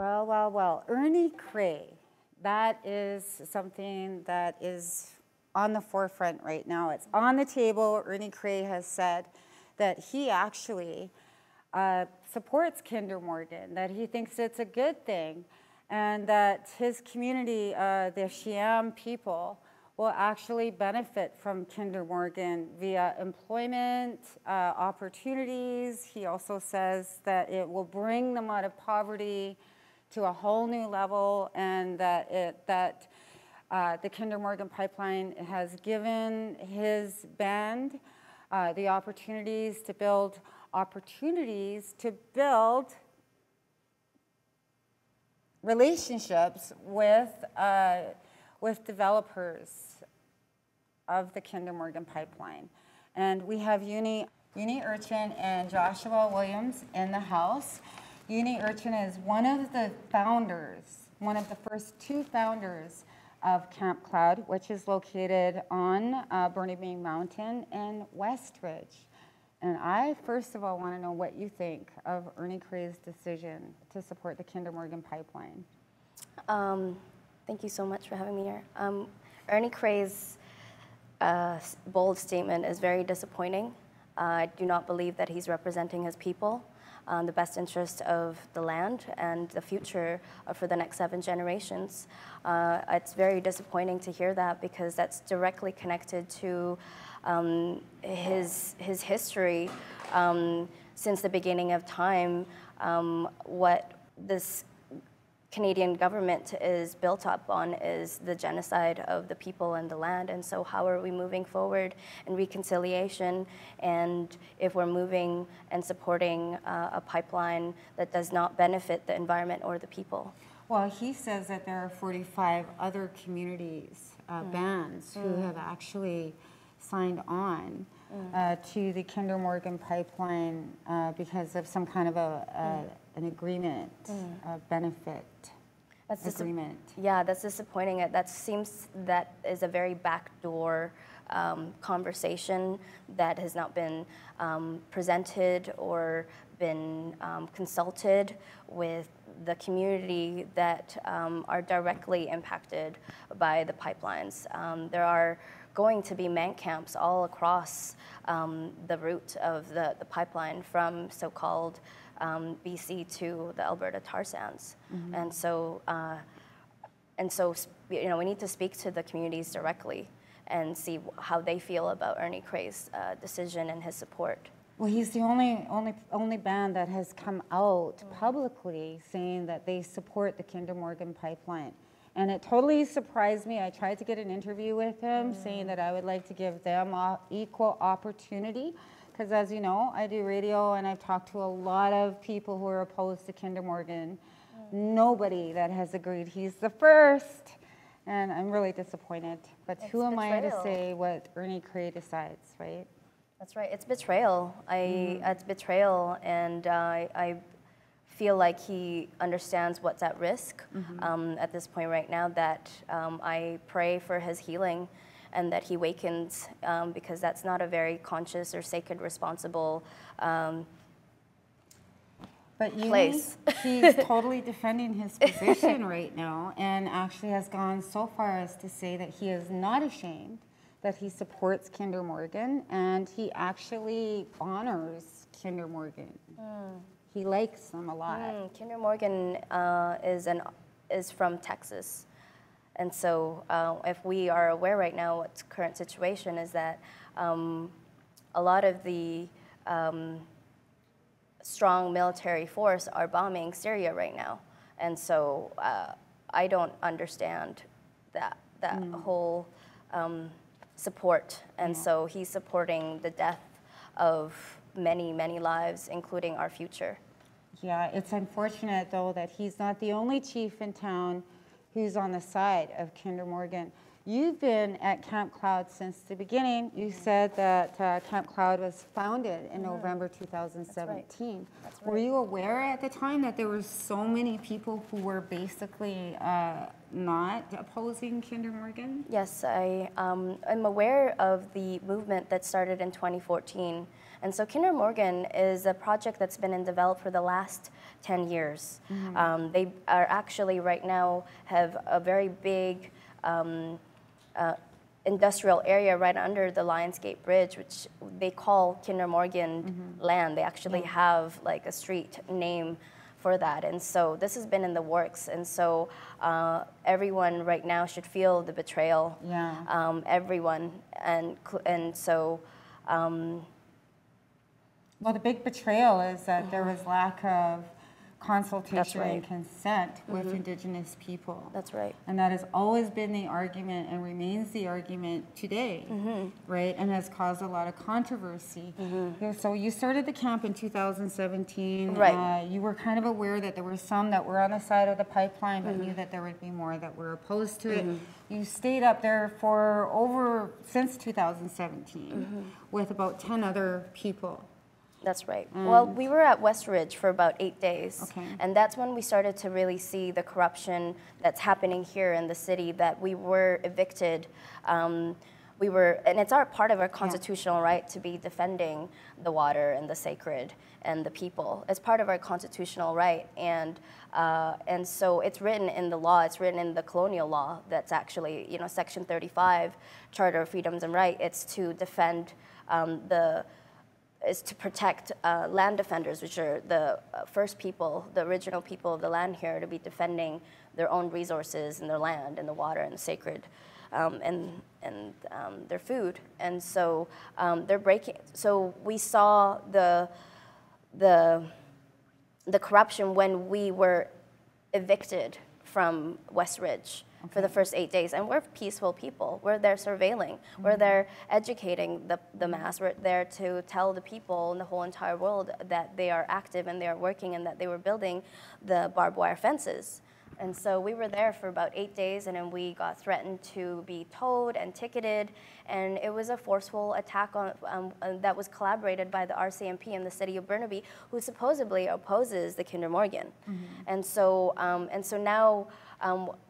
Well, Ernie Cray, that is something that is on the forefront right now. It's on the table. Ernie Cray has said that he actually supports Kinder Morgan, that he thinks it's a good thing, and that his community, the Shiam people, will actually benefit from Kinder Morgan via employment opportunities. He also says that it will bring them out of poverty to a whole new level, and that the Kinder Morgan pipeline has given his band the opportunities to build relationships with developers of the Kinder Morgan pipeline. And we have Uni Urchin and Joshua Williams in the house. Uni Urchin is one of the founders, one of the first two founders of Camp Cloud, which is located on Burnaby Mountain in Westridge. And I, first of all, want to know what you think of Ernie Cray's decision to support the Kinder Morgan pipeline. Thank you so much for having me here. Ernie Cray's bold statement is very disappointing. I do not believe that he's representing his people, the best interest of the land and the future for the next 7 generations. It's very disappointing to hear that, because that's directly connected to his history since the beginning of time. What this Canadian government is built up on is the genocide of the people and the land. And so how are we moving forward in reconciliation, and if we're moving and supporting a pipeline that does not benefit the environment or the people? Well, he says that there are 45 other communities, bands, who have actually signed on to the Kinder Morgan pipeline because of some kind of an agreement, a benefit agreement. Yeah, that's disappointing. That seems that is a very backdoor conversation that has not been presented or been consulted with the community that are directly impacted by the pipelines. There are going to be man camps all across the route of the pipeline from so-called BC to the Alberta tar sands. And so you know, we need to speak to the communities directly and see how they feel about Ernie Cray's decision and his support. Well, he's the only band that has come out publicly saying that they support the Kinder Morgan pipeline. And it totally surprised me. I tried to get an interview with him saying that I would like to give them equal opportunity. Because as you know, I do radio and I've talked to a lot of people who are opposed to Kinder Morgan. Nobody that has agreed he's the first. And I'm really disappointed. But it's who am I to say what Ernie Cray decides, right? That's right. It's betrayal. It's betrayal, and I feel like he understands what's at risk at this point right now. That I pray for his healing, and that he wakens, because that's not a very conscious or sacred, responsible place. He's totally defending his position right now, and actually has gone so far as to say that he is not ashamed that he supports Kinder Morgan, and he actually honors Kinder Morgan. He likes them a lot. Kinder Morgan is from Texas. And so if we are aware right now what's current situation is that a lot of the strong military force are bombing Syria right now. And so I don't understand that whole support. And so he's supporting the death of many, many lives, including our future. Yeah, it's unfortunate, though, that he's not the only chief in town who's on the side of Kinder Morgan. You've been at Camp Cloud since the beginning. You said that Camp Cloud was founded in November 2017. That's right. Were you aware at the time that there were so many people who were basically not opposing Kinder Morgan? Yes, I'm aware of the movement that started in 2014, And so Kinder Morgan is a project that's been in development for the last 10 years. They are actually right now have a very big industrial area right under the Lionsgate Bridge, which they call Kinder Morgan land. They actually have like a street name for that. And so this has been in the works. And so everyone right now should feel the betrayal. Everyone. And so... well, the big betrayal is that there was lack of consultation and consent with Indigenous people. That's right. And that has always been the argument and remains the argument today, right? And has caused a lot of controversy. So you started the camp in 2017. Right. You were kind of aware that there were some that were on the side of the pipeline, but knew that there would be more that were opposed to it. You stayed up there for since 2017 with about 10 other people. That's right. Well, we were at West Ridge for about 8 days. And that's when we started to really see the corruption that's happening here in the city, that we were evicted. And it's part of our constitutional right to be defending the water and the sacred and the people. It's part of our constitutional right. And so it's written in the law, it's written in the colonial law that's actually, Section 35, Charter of Freedoms and Rights. It's to defend is to protect land defenders, which are the first people, the original people of the land here, to be defending their own resources and their land and the water and the sacred and their food. And so they're breaking. So we saw the corruption when we were evicted from West Ridge. For the first 8 days. And we're peaceful people. We're there surveilling. We're there educating the mass. We're there to tell the people in the whole entire world that they are active and they are working and that they were building the barbed wire fences. And so we were there for about 8 days, and then we got threatened to be towed and ticketed. And it was a forceful attack that was collaborated by the RCMP in the city of Burnaby, who supposedly opposes the Kinder Morgan. And so now,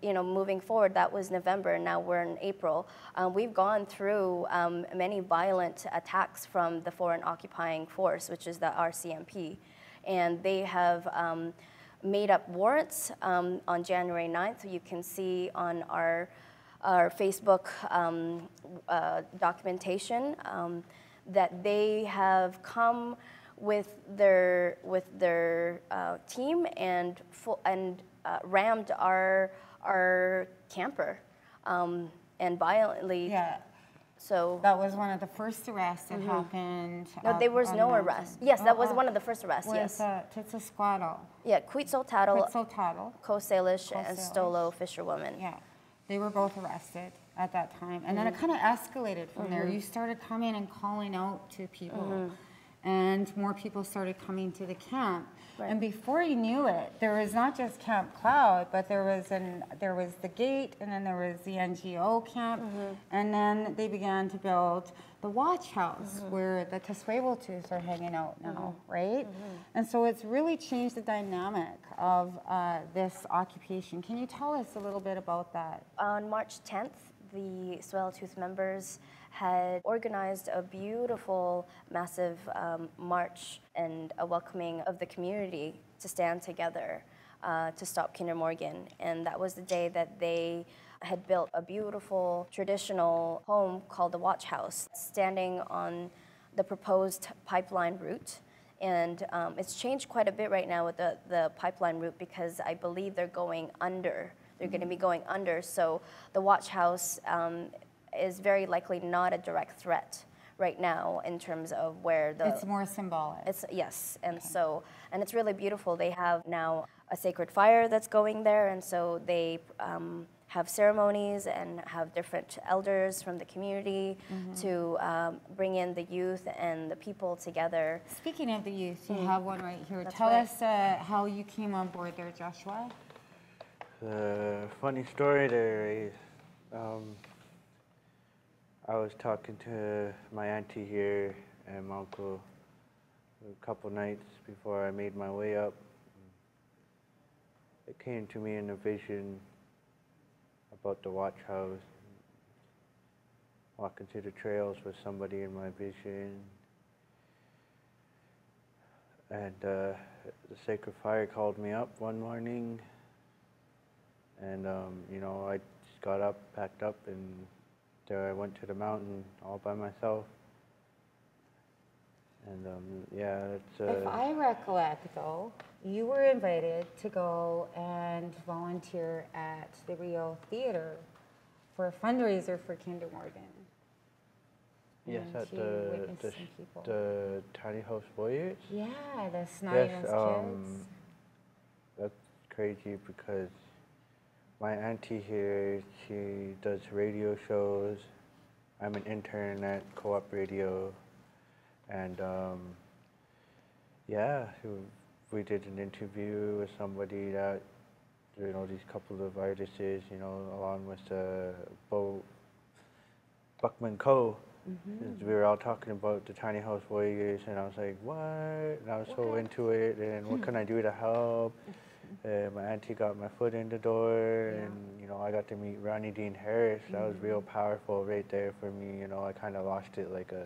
moving forward, that was November, and now we're in April. We've gone through many violent attacks from the foreign occupying force, which is the RCMP. And they have made up warrants on January 9th. You can see on our Facebook documentation that they have come with their team and rammed our camper and violently. So that was one of the first arrests that happened. No, there was no arrest. Yes, that was one of the first arrests. Yes. Titsasquattle. Yeah, Quetzalcoatl, Coast Salish, and Stolo fisherwoman. Yeah, they were both arrested at that time, and then it kind of escalated from there. You started coming and calling out to people, and more people started coming to the camp. And before you knew it, there was not just Camp Cloud, but there was the Gate, and then there was the NGO camp, and then they began to build the Watch House, where the Tsleil-Wautuths are hanging out now, right? And so it's really changed the dynamic of this occupation. Can you tell us a little bit about that? On March 10th, the Tsleil-Waututh members had organized a beautiful, massive march and a welcoming of the community to stand together to stop Kinder Morgan. And that was the day that they had built a beautiful traditional home called the Watch House, standing on the proposed pipeline route. And it's changed quite a bit right now with the pipeline route, because I believe they're going under. They're going to be going under. So the Watch House is very likely not a direct threat right now in terms of where the... It's more symbolic. Yes, and so, and it's really beautiful. They have now a sacred fire that's going there, and so they have ceremonies and have different elders from the community to bring in the youth and the people together. Speaking of the youth, you have one right here. That's Tell right. us how you came on board there, Joshua. Funny story there. I was talking to my auntie here and my uncle a couple nights before I made my way up. It came to me in a vision about the Watch House. Walking through the trails with somebody in my vision. And the Sacred Fire called me up one morning, and you know, I just got up, packed up, and there I went to the mountain all by myself. And yeah, it's. If I recollect, though, you were invited to go and volunteer at the Rio Theater for a fundraiser for Kinder Morgan. Yes, And at to witness some people. the Tiny House Warriors. Yeah, the snotty Yes, kids. that's crazy because my auntie here, she does radio shows. I'm an intern at Co-op Radio, and yeah, we did an interview with somebody that, you know, these couple of artists, you know, along with Bo Buckman Co. We were all talking about the Tiny House Warriors, and I was like, what? And I was so into it, and what can I do to help? My auntie got my foot in the door, and, you know, I got to meet Ronnie Dean Harris. That was real powerful right there for me. You know, I kind of lost it like a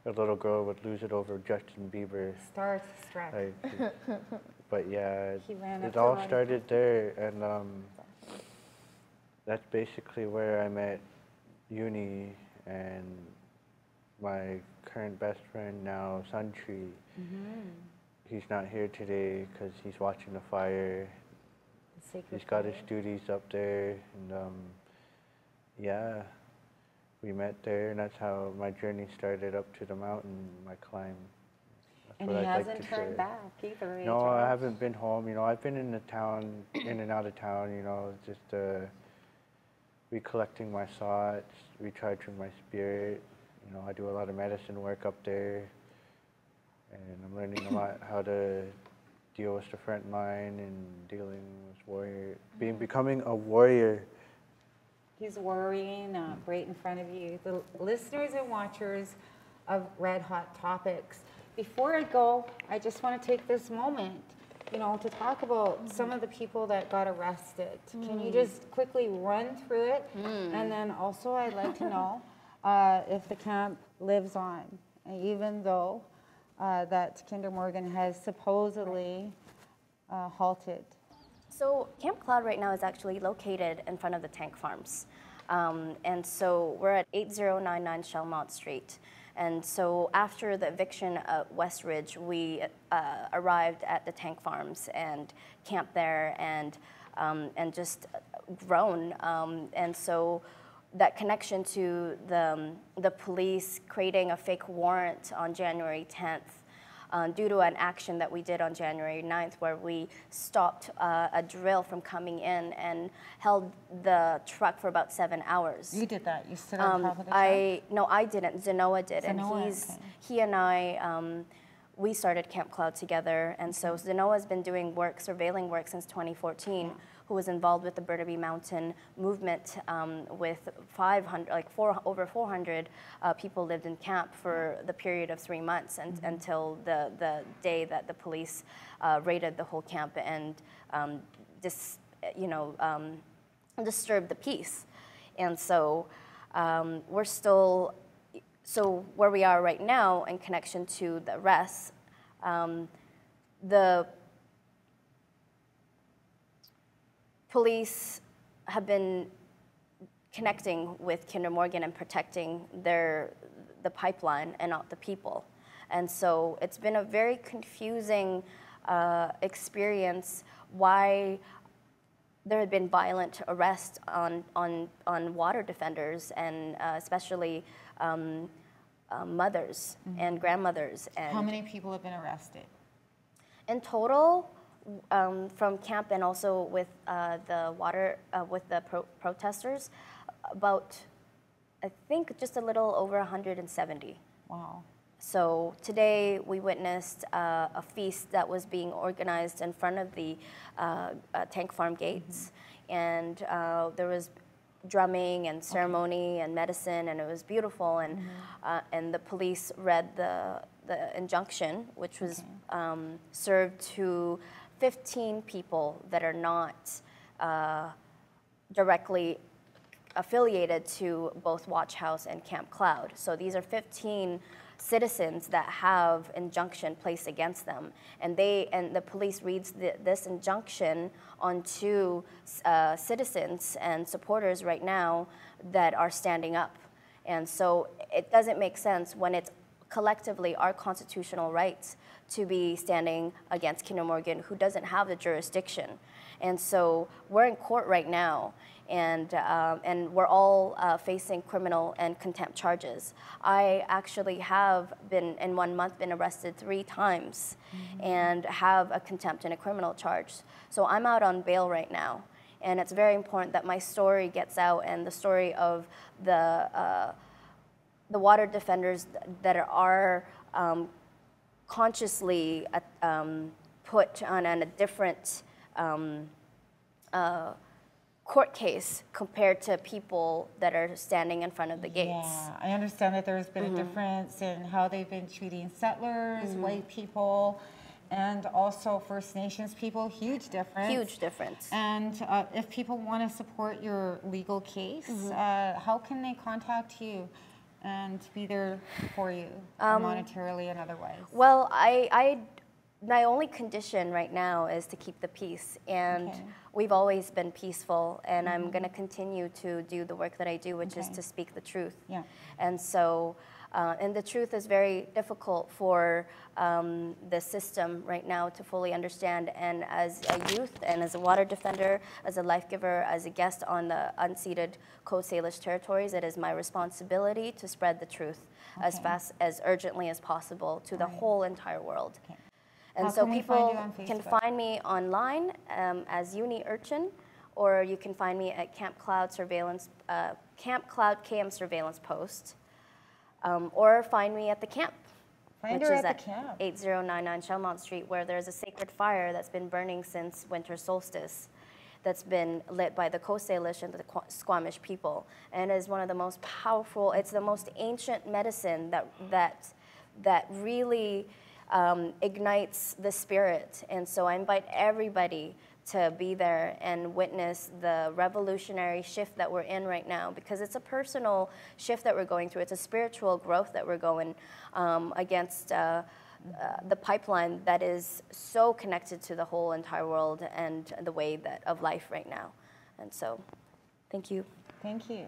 little girl would lose it over Justin Bieber. Start stretch. Like, but yeah, He ran up it to all Ronnie. started there, and that's basically where I met Uni and my current best friend now, Suntree. He's not here today because he's watching the fire. The Sacred He's got his Fire. duties up there, and yeah, we met there, and that's how my journey started up to the mountain, my climb. That's And what he I'd like hasn't to turned say. back either. eh, No, I Josh? haven't been home. You know, I've been in the town, in and out of town, you know, just recollecting my thoughts, recharging my spirit. You know, I do a lot of medicine work up there, and I'm learning a lot how to deal with the front line and dealing with becoming a warrior. He's worrying right in front of you. The listeners and watchers of Red Hot Topics. Before I go, I just want to take this moment, you know, to talk about some of the people that got arrested. Can you just quickly run through it? And then also I'd like to know if the camp lives on, even though that Kinder Morgan has supposedly halted. So Camp Cloud right now is actually located in front of the tank farms. And so we're at 8099 Shellmont Street. And so after the eviction at West Ridge, we arrived at the tank farms and camped there and just grown. And so that connection to the police creating a fake warrant on January 10th due to an action that we did on January 9th where we stopped a drill from coming in and held the truck for about 7 hours. You did that. You stood on top of the truck? No, I didn't. Zenoa did. Zenoa, And he and I, we started Camp Cloud together. And so Zenoa's been doing work, surveilling work since 2014, who was involved with the Burnaby Mountain movement with 500, over 400 people lived in camp for the period of 3 months until the day that the police raided the whole camp and disturbed the peace. And so we're still, so where we are right now in connection to the arrests, the police have been connecting with Kinder Morgan and protecting the pipeline and not the people. And so it's been a very confusing experience why there had been violent arrests on water defenders and especially mothers and grandmothers. And How many people have been arrested? in total, from camp and also with the protesters, about, I think, just a little over 170. Wow. So today we witnessed a feast that was being organized in front of the tank farm gates, and there was drumming and ceremony and medicine, and it was beautiful. And the police read the injunction, which was served to 15 people that are not directly affiliated to both Watch House and Camp Cloud. So these are 15 citizens that have injunction placed against them, and the police reads this injunction onto citizens and supporters right now that are standing up. And so it doesn't make sense when it's collectively our constitutional rights to be standing against Kinder Morgan, who doesn't have the jurisdiction. And so we're in court right now, and we're all facing criminal and contempt charges. I actually have been, in 1 month, been arrested 3 times and have a contempt and a criminal charge. So I'm out on bail right now. And it's very important that my story gets out, and the story of the water defenders that are consciously put on a different court case compared to people that are standing in front of the gates. Yeah, I understand that there's been a difference in how they've been treating settlers, white people, and also First Nations people. Huge difference. Huge difference. And if people want to support your legal case, how can they contact you and be there for you, monetarily and otherwise? Well, my only condition right now is to keep the peace, and we've always been peaceful, and I'm going to continue to do the work that I do, which is to speak the truth. Yeah. And so, and the truth is very difficult for the system right now to fully understand, and as a youth, and as a water defender, as a life giver, as a guest on the unceded Coast Salish territories, it is my responsibility to spread the truth as fast, as urgently as possible to the whole entire world. And so people can find me online as Uni Urchin, or you can find me at Camp Cloud KM Surveillance Post, or find me at the camp, which is at 8099 Shellmont Street, where there's a sacred fire that's been burning since winter solstice, that's been lit by the Coast Salish and the Squamish people, and is one of the most powerful. It's the most ancient medicine that really ignites the spirit. And so I invite everybody to be there and witness the revolutionary shift that we're in right now, because it's a personal shift that we're going through. It's a spiritual growth that we're going against the pipeline that is so connected to the whole entire world and the way of life right now. And so, thank you. Thank you.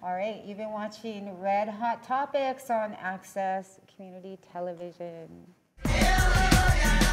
All right, you've been watching Red Hot Topics on Access Community Television. Yeah.